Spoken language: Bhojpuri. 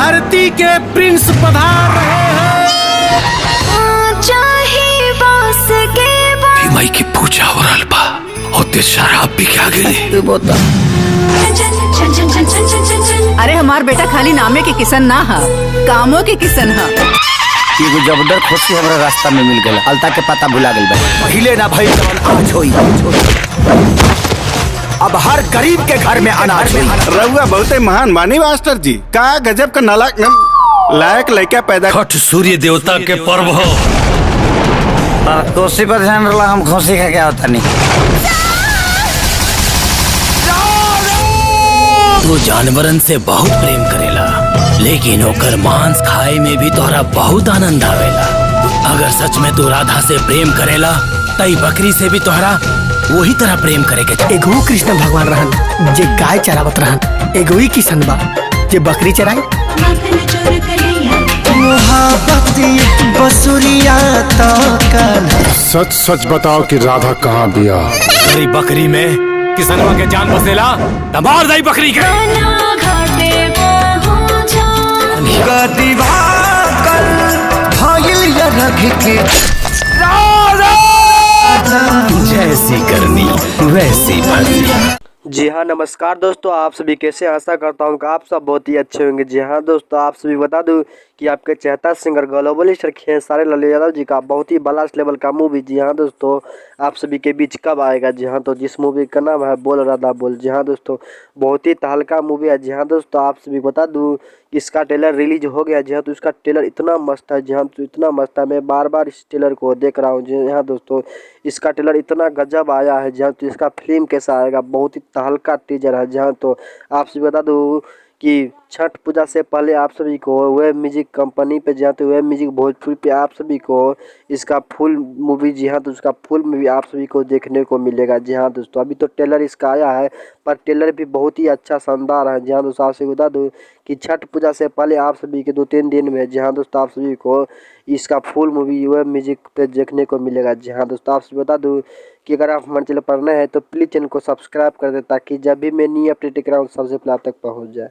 धरती के प्रिंस पधार रहे हैं। चाहे बास के माई की पूजा हो रहा बा और ते शराब भी क्या गई तू बता। अरे हमार बेटा खाली नामे के किसन ना है, कामों के किसन है। एगो जबरदस्त खुशी हमरा रास्ता में मिल गया। अलता के पता भुला गई पहले ना भाई जवन आज होई। अब हर गरीब के घर में अनाज होई। रउआ बहुते महान मानी मास्टर जी। का गजब का नालायक लायक लड़का पैदा। छठ सूर्य देवता के पर्व हो। कोसी पर ध्यान रला, हम खुशी का क्या होता नहीं। तू जानवरन से बहुत प्रेम करेला, लेकिन ओकर मांस खाए में भी तोहरा बहुत आनंद आवेला। अगर सच में तू राधा से प्रेम करेला तई बकरी से भी तोहरा वही तरह प्रेम करे के। एगो कृष्ण भगवान रहन जे गाय चरावत रहन, एगो ही किशन बा जे बकरी चराई। सच सच बताओ कि राधा कहाँ बिया? तेरी बकरी में किसनवा के जान बसेला, मार दई बकरी के। जैसी करनी वैसी भरनी। जी हाँ, नमस्कार दोस्तों, आप सभी कैसे, आशा करता हूँ कि आप सब बहुत ही अच्छे होंगे। जी हाँ दोस्तों, आप सभी बता दूं कि आपके चहता singer global star Khesari Lal Yadav ji का बहुत ही बड़ा लेवल का मूवी जी हाँ दोस्तों आप सभी के बीच कब आएगा। जी हाँ, तो जिस मूवी का नाम है बोल राधा बोल। जी हाँ दोस्तों, बहुत ही तहलका मूवी है। जी हाँ दोस्तों, आप सभी बता दूं कि इसका ट्रेलर रिलीज हो गया। जी हाँ, तो इसका ट्रेलर इतना मस्त है। जी हाँ, तो इतना मस्त है, मैं बार बार इस ट्रेलर को देख रहा हूँ। जी हाँ दोस्तों, इसका ट्रेलर इतना गजब आया है। जी हाँ, तो इसका फिल्म कैसा आएगा, बहुत ही तहलका टीजर है। जी हाँ, तो आप सभी बता दूं कि छठ पूजा से पहले आप सभी को वेब म्यूजिक कंपनी पे जाते हुए म्यूजिक भोजपुरी पे आप सभी को इसका फुल मूवी जी हाँ तो उसका फुल मूवी आप सभी को देखने को मिलेगा। जी हाँ दोस्तों, अभी तो ट्रेलर इसका आया है, पर ट्रेलर भी बहुत ही अच्छा शानदार है। जी हाँ दोस्तों, आप सभी बता दूं कि छठ पूजा से पहले आप सभी के 2-3 दिन में जी हाँ दोस्तों आप सभी को इसका फुल मूवी वेब म्यूजिक पे देखने को मिलेगा। जी हाँ दोस्तों, आप सभी बता दूं कि अगर आप हमारे चैनल पर नए हैं तो प्लीज़ चैनल को सब्सक्राइब कर दें, ताकि जब भी मैं न्यू अपडेट कराऊँ सबसे पहले आप तक पहुँच जाए।